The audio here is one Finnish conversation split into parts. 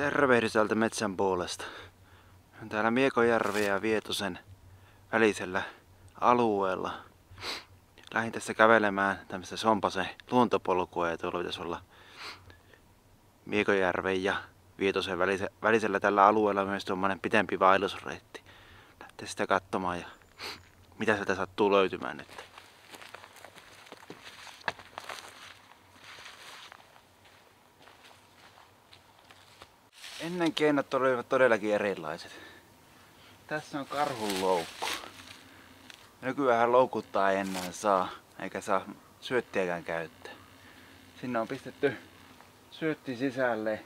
Tervehdys täältä metsän puolesta. Olen täällä Miekojärven ja Vietosen välisellä alueella. Lähdin tässä kävelemään tämmöistä Sompasen luontopolkua ja tuolla pitäisi olla Miekojärven ja Vietosen välisellä tällä alueella myös tuommoinen pitempi vaellusreitti. Lähtee sitä katsomaan ja mitä sieltä sattuu löytymään nyt. Ennen keinot olivat todellakin erilaiset. Tässä on karhunloukku. Nykyään loukuttaa ei enää saa, eikä saa syöttiäkään käyttää. Sinne on pistetty syötti sisälle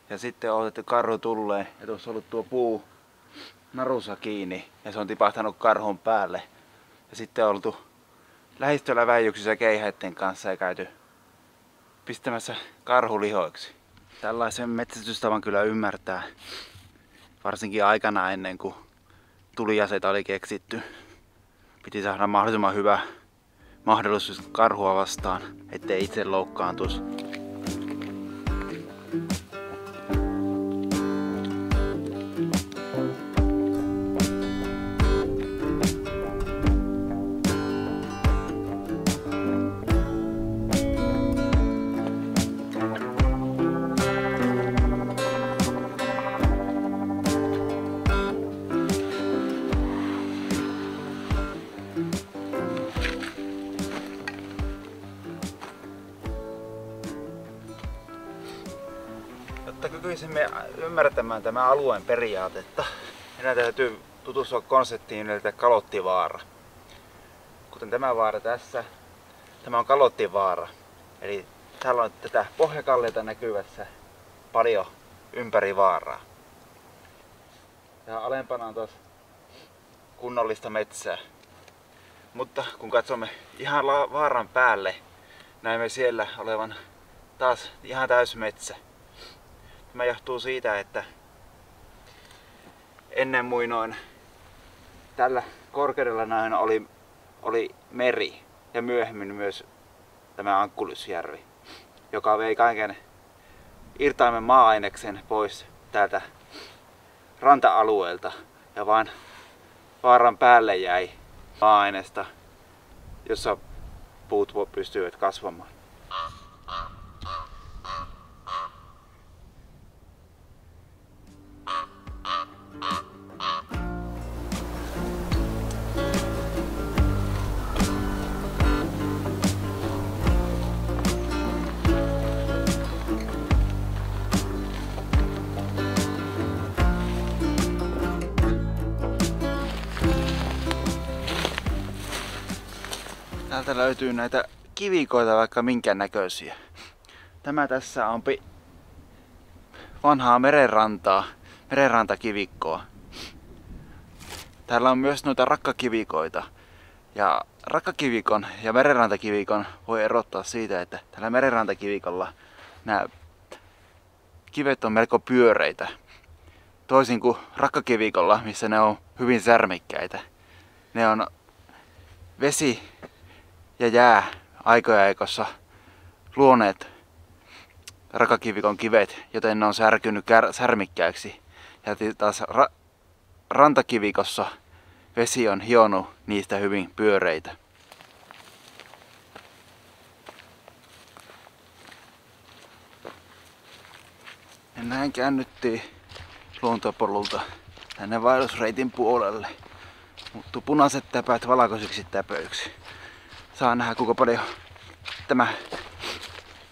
ja sitten on otettu karhu tulee ja tuossa on ollut tuo puu narussa kiinni ja se on tipahtanut karhun päälle. Ja sitten on oltu lähistöllä väijyksissä keihäitten kanssa ja käyty pistämässä karhulihoiksi. Tällaisen metsästystavan kyllä ymmärtää, varsinkin aikana ennen kuin tuliaseita oli keksitty. Piti saada mahdollisimman hyvä mahdollisuus karhua vastaan, ettei itse loukkaantuisi. Jotta kykyisimme ymmärtämään tämän alueen periaatetta, meidän täytyy tutustua konseptiin nimeltä Kalottivaara. Kuten tämä vaara tässä, tämä on Kalottivaara. Eli täällä on tätä pohjakalliota näkyvässä paljon ympäri vaaraa. Ja alempana on taas kunnollista metsää. Mutta kun katsomme ihan vaaran päälle, näemme siellä olevan taas ihan täysmetsä. Tämä johtuu siitä, että ennen muinoin tällä korkeudella näin oli meri ja myöhemmin myös tämä Ankkulisjärvi, joka vei kaiken irtaimen maa-aineksen pois täältä ranta-alueelta ja vain vaaran päälle jäi maa-aineesta, jossa puut pystyivät kasvamaan. Täältä löytyy näitä kivikoita vaikka minkä näköisiä. Tämä tässä on vanhaa merenrantakivikkoa. Täällä on myös noita rakkakivikoita. Ja rakkakivikon ja merenrantakivikon voi erottaa siitä, että tällä merenrantakivikolla nämä kivet on melko pyöreitä. Toisin kuin rakkakivikolla, missä ne on hyvin särmikkäitä. Ne on vesi ja jää aikoja aikoissa luoneet rakkakivikon kivet, joten ne on särkynyt särmikkäiksi. Ja taas rantakivikossa vesi on hionut niistä hyvin pyöreitä. Ja näin käännyttiin luontopolulta tänne vaellusreitin puolelle. Muuttuu punaiset täpät valkoisiksi täpöiksi. Saa nähdä kuinka paljon tämä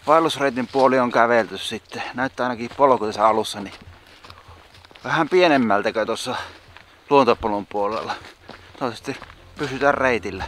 vaellusreitin puoli on kävelty sitten. Näyttää ainakin polku tässä alussa niin vähän pienemmältä kuin tuossa luontopolun puolella. Toivottavasti pysytään reitillä.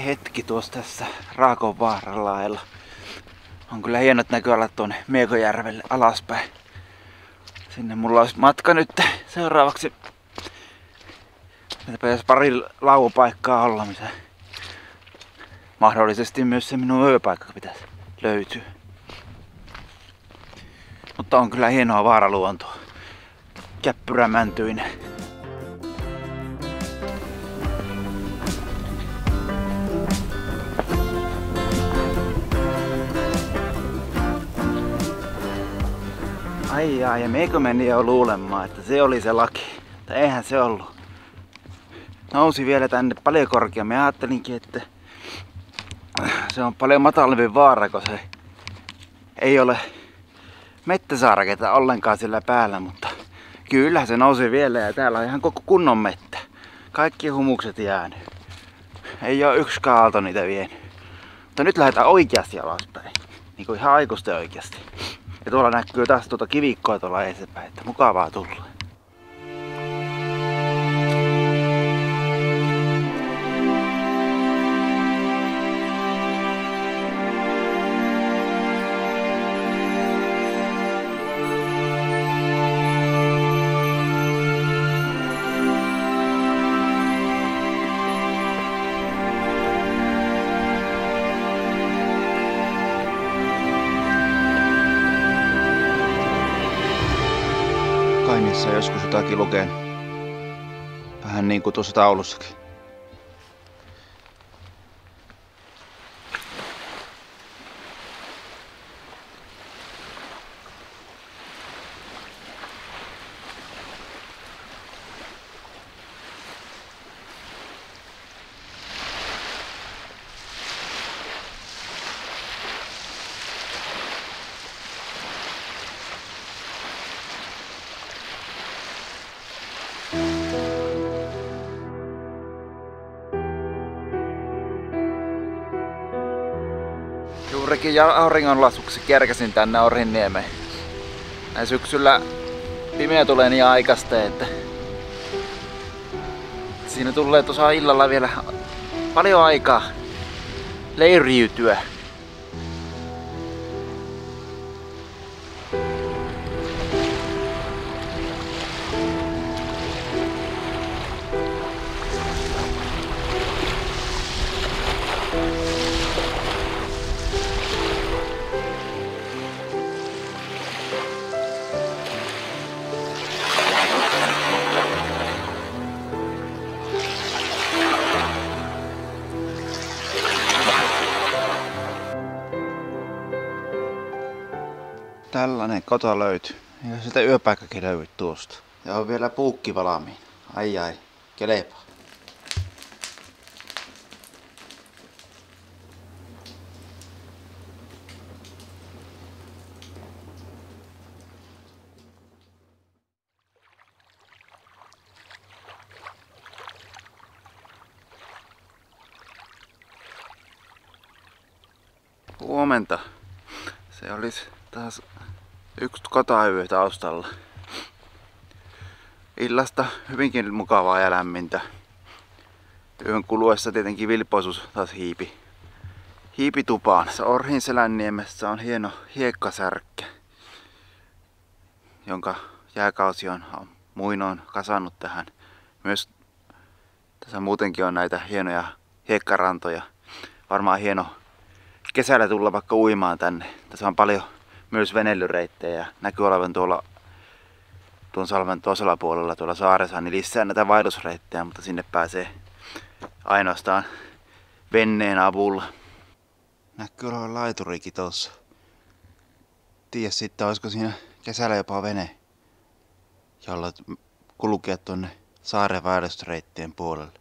Hetki tuossa tässä Raakonvaaran laella. On kyllä hienot näköalat tuonne Miekojärvelle alaspäin. Sinne mulla olisi matka nyt seuraavaksi. Meitä pitäisi pari lauapaikkaa olla, missä mahdollisesti myös se minun yöpaikka pitäisi löytyä. Mutta on kyllä hienoa vaaraluontoa. Käppyrämäntyinen. Ai ja meikö meni jo luulemaan, että se oli se laki. Tai eihän se ollut. Nousi vielä tänne paljon korkeammin. Mä ajattelinkin, että se on paljon matalampi vaara, kun se ei ole mettäsaaraketta ollenkaan sillä päällä, mutta kyllä se nousi vielä ja täällä on ihan koko kunnon mettä. Kaikki humukset jäänyt. Ei oo yksikään aalto niitä vienyt. Mutta nyt lähdetään oikeasti alaspäin. Niin kuin ihan aikuisten oikeasti. Ja tuolla näkyy taas tuota kivikkoa tuolla eessäpäin, että mukavaa tulla. Kainissa joskus jotakin lukenut. Vähän niin kuin tuossa taulussakin. Juurikin auringonlaskuksi kerkäsin tänne Orhinniemeen. Näin syksyllä pimeä tulee niin aikaista, että siinä tulee tuossa illalla vielä paljon aikaa leiriytyä. Tällainen kota löytyy. Ja sieltä yöpaikkakin löytyy tuosta. Ja on vielä puukki valmiin. Ai ai, kelepaa. Huomenta. Se olisi taas yksi kotayö taustalla. Illasta hyvinkin mukavaa ja lämmintä. Yön kuluessa tietenkin vilpoisuus taas hiipi tupaan. Tässä Orhinselänniemessä on hieno hiekkasärkkä, jonka jääkausi on muinoin kasannut tähän. Myös tässä muutenkin on näitä hienoja hiekkarantoja. varmaan hieno kesällä tulla vaikka uimaan tänne. Tässä on paljon myös veneilyreittejä ja näkyy olevan tuon salmen toisella puolella tuolla saaressa niin lisää näitä vaellusreittejä, mutta sinne pääsee ainoastaan veneen avulla. Näkyy olevan laiturikin tossa. Tiedä sitten olisiko siinä kesällä jopa vene, jolla kulkea tuonne saaren vaellusreittien puolelle.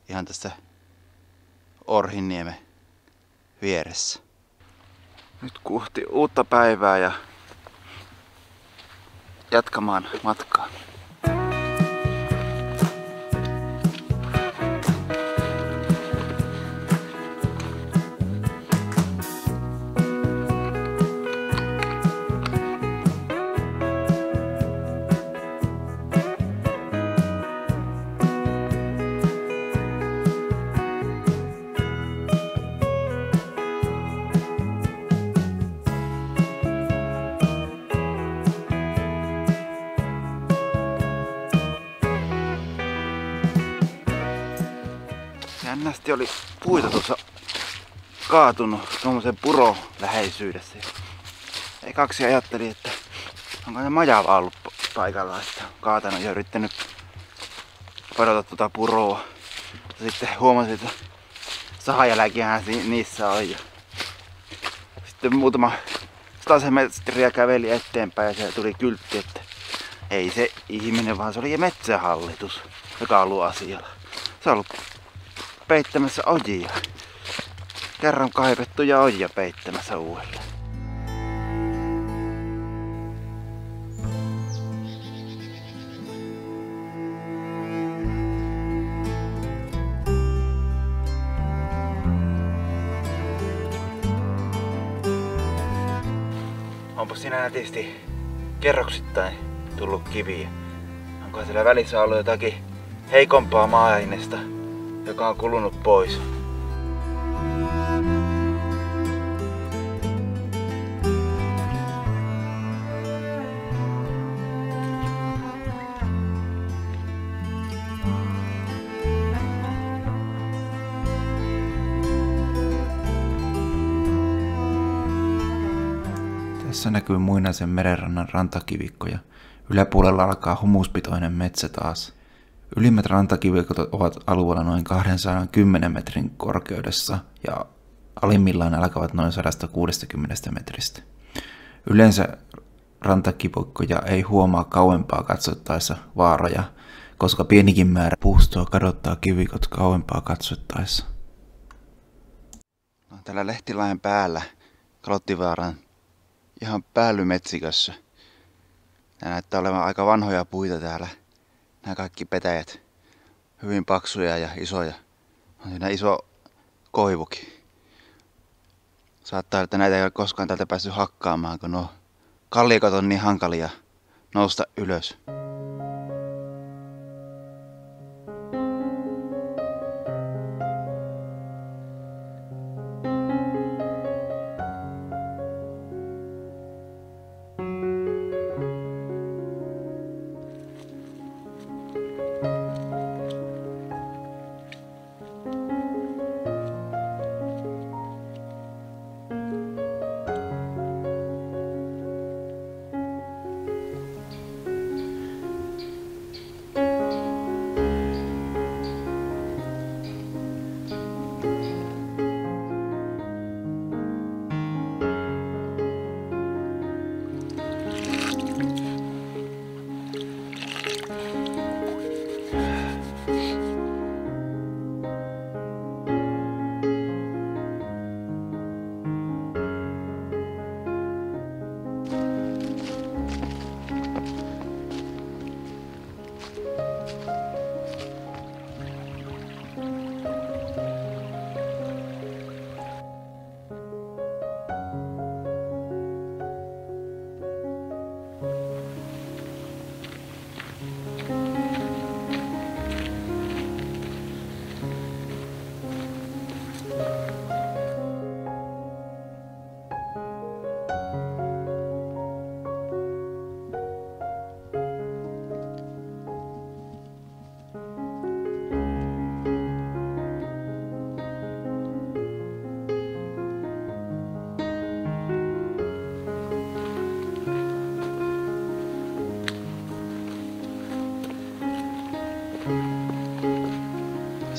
Ihan tästä Orhinniemen vieressä. Nyt kohti uutta päivää ja jatkamaan matkaa. Jännästi oli puita tuossa kaatunut tuommoisen puron läheisyydessä. Ekaksi ajattelin, että onko se majava ollut paikalla, että kaatanut ja yrittänyt padota tuota puroa. Sitten huomasin, että sahajälkiähän niissä on. Ja sitten muutama 100 metriä käveli eteenpäin ja siellä tuli kyltti, että ei se ihminen, vaan se oli metsähallitus, joka on ollut asialla. Se on ollut peittämässä ojia. Kerran kaivettuja ojia peittämässä uudelleen. Onpa siinä nätisti kerroksittain tullut kiviä. Onko siellä välissä ollut jotakin heikompaa maa-ainesta, joka on kulunut pois? Tässä näkyy muinaisen merenrannan rantakivikko ja yläpuolella alkaa humuspitoinen metsä taas. Ylimmät rantakivikot ovat alueella noin 210 metrin korkeudessa ja alimmillaan alkavat noin 160 metristä. Yleensä rantakivikkoja ei huomaa kauempaa katsottaessa vaaroja, koska pienikin määrä puustoa kadottaa kivikot kauempaa katsottaessa. Tällä Lehtilahden päällä Kalottivaaran ihan päällymetsikössä. Nämä näyttää olevan aika vanhoja puita täällä. Nämä kaikki petäjät. Hyvin paksuja ja isoja. On siinä iso koivukin. Saattaa, että näitä ei ole koskaan täältä päässyt hakkaamaan, kun nuo kalliokot on niin hankalia nousta ylös.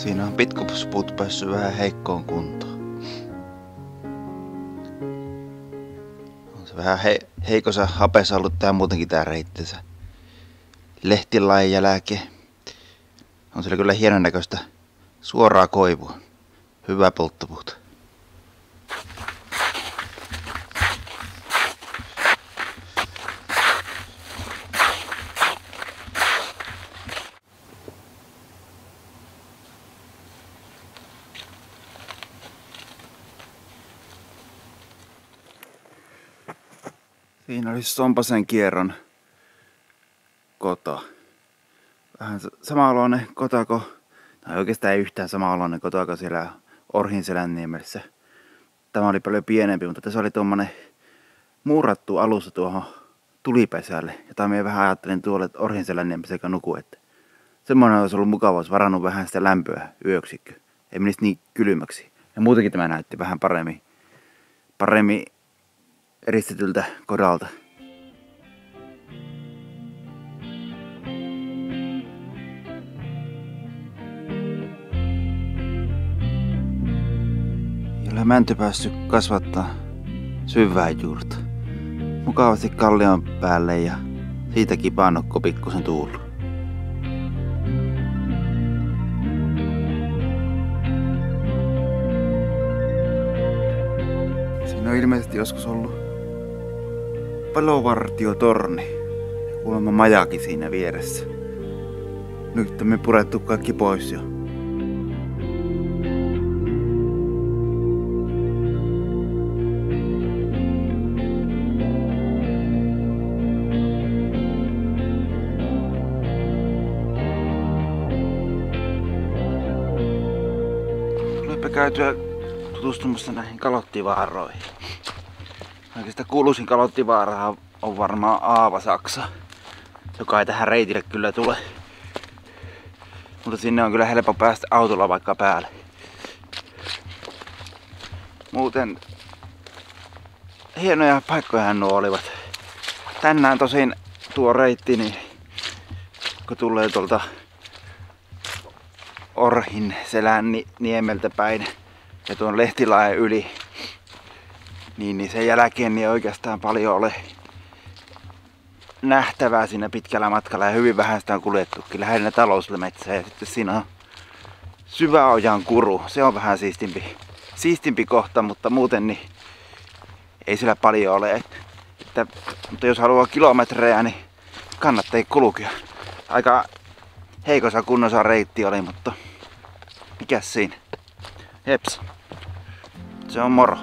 Siinä on pitkospuut päässyt vähän heikkoon kuntoon. On se vähän heikossa hapessa ollut tää muutenkin tää reittensä. Lehtilain jälkeen. On siellä kyllä hienon näköistä suoraa koivua. Hyvää polttopuuta. Siinä olisi Sompasen kierron kota. Vähän sama-oloinen kota kuin, tai oikeastaan ei yhtään sama-oloinen kota kuin siellä Orhinselänniemessä. Tämä oli paljon pienempi, mutta tässä oli tuommoinen muurattu alussa tuohon tulipesälle. Jota minä vähän ajattelin tuolle Orhinselänniemessä eikä nuku, että semmoinen olisi ollut mukava, olisi varannut vähän sitä lämpöä yöksikö. Ei menisi niin kylmäksi. Ja muutenkin tämä näytti vähän paremmin eristetyltä kodalta. Jolla mänty päässyt kasvattaa syvää juurta. Mukavasti kallion päälle ja siitäkin paannokko pikkusen tullut. Siinä on ilmeisesti joskus ollut palovartiotorni ja kuulemma majakin siinä vieressä. Nyt on me purettu kaikki pois jo. Tulipa käytyä tutustumassa näihin kalottivaaroihin. Oikeastaan kuuluisin kalottivaara on varmaan Aavasaksa, joka ei tähän reitille kyllä tule. Mutta sinne on kyllä helppo päästä autolla vaikka päälle. Muuten hienoja paikkoja nuo olivat. Tänään tosin tuo reitti, niin kun tulee tuolta Orhinselänniemeltä päin ja tuon Lehtilaen yli, niin sen jälkeen niin oikeastaan paljon ole nähtävää siinä pitkällä matkalla ja hyvin vähän sitä on kuljettukin. Lähinnä talousmetsää ja sitten siinä on Syväojan kuru. Se on vähän siistimpi kohta, mutta muuten niin ei sillä paljon ole. Mutta jos haluaa kilometrejä, niin kannattaa kulkea. Aika heikossa kunnossa reitti oli, mutta mikäs siinä? Heps. Se on moro.